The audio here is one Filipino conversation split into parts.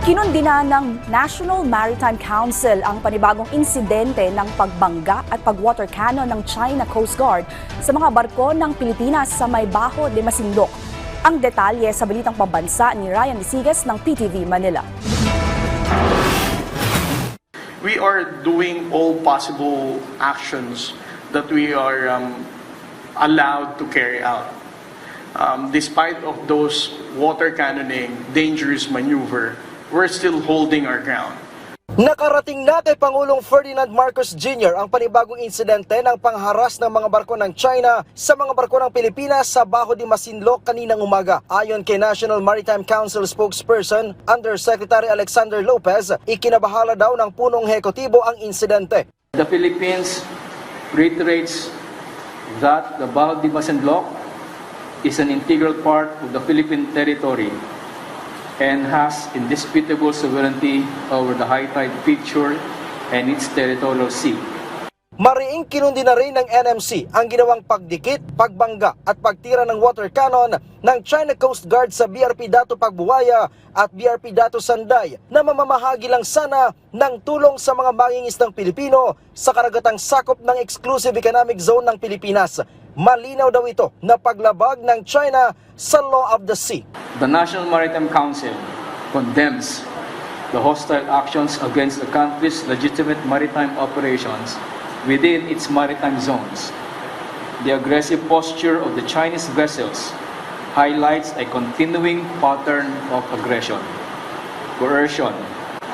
Kinundina ng National Maritime Council ang panibagong insidente ng pagbangga at pag-water cannon ng China Coast Guard sa mga barko ng Pilipinas sa may Bajo de Masinloc. Ang detalye sa balitang pambansa ni Ryan Lisigas ng PTV Manila. We are doing all possible actions that we are allowed to carry out. Despite of those water cannoning, dangerous maneuver, we're still holding our ground. Nakarating na kay Pangulong Ferdinand Marcos Jr. ang panibagong insidente ng pangharas ng mga barko ng China sa mga barko ng Pilipinas sa Bajo de Masinloc kaninang umaga. Ayon kay National Maritime Council spokesperson Undersecretary Alexander Lopez, ikinabahala daw ng punong hekutibo ang insidente. The Philippines reiterates that the Bajo de Masinloc is an integral part of the Philippine territory and has indisputable sovereignty over the high tide feature and its territorial sea. Mariing kinundi na rin ng NMC ang ginawang pagdikit, pagbangga at pagtira ng water cannon ng China Coast Guard sa BRP Dato Pagbuwaya at BRP Dato Sanday na mamamahagi lang sana ng tulong sa mga mangingisdang Pilipino sa karagatang sakop ng Exclusive Economic Zone ng Pilipinas. Malinaw daw ito na paglabag ng China sa law of the sea. The National Maritime Council condemns the hostile actions against the country's legitimate maritime operations within its maritime zones. The aggressive posture of the Chinese vessels highlights a continuing pattern of aggression, coercion,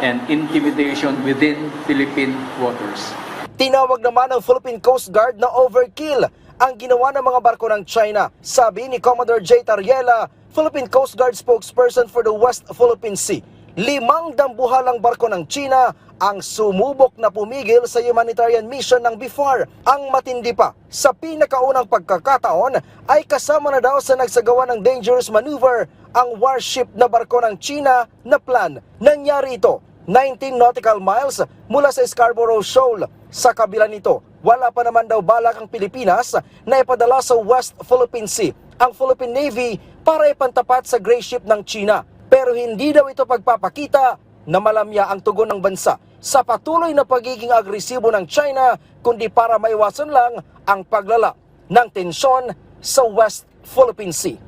and intimidation within Philippine waters. Tinawag naman ng Philippine Coast Guard na overkill ang ginawa ng mga barko ng China. Sabi ni Commodore J. Tariela, Philippine Coast Guard spokesperson for the West Philippine Sea, 5 dambuhalang barko ng China ang sumubok na pumigil sa humanitarian mission ng BIFAR. Ang matindi pa, sa pinakaunang pagkakataon ay kasama na daw sa nagsagawa ng dangerous maneuver ang warship na barko ng China na Plan. Nangyari ito 19 nautical miles mula sa Scarborough Shoal. Sa kabila nito, wala pa naman daw balak ang Pilipinas na ipadala sa West Philippine Sea ang Philippine Navy para ipantapat sa gray ship ng China. Pero hindi daw ito pagpapakita na malamya ang tugon ng bansa sa patuloy na pagiging agresibo ng China, kundi para maiwasan lang ang paglala ng tensyon sa West Philippine Sea.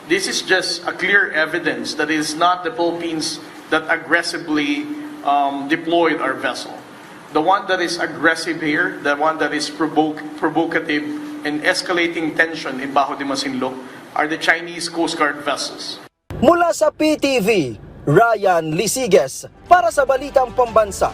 This is just a clear evidence that it is not the Philippines that aggressively deployed our vessel. The one that is aggressive here, the one that is provocative and escalating tension in Bajo de Masinloc are the Chinese Coast Guard vessels. Mula sa PTV, Ryan Lisigas para sa Balitang Pambansa.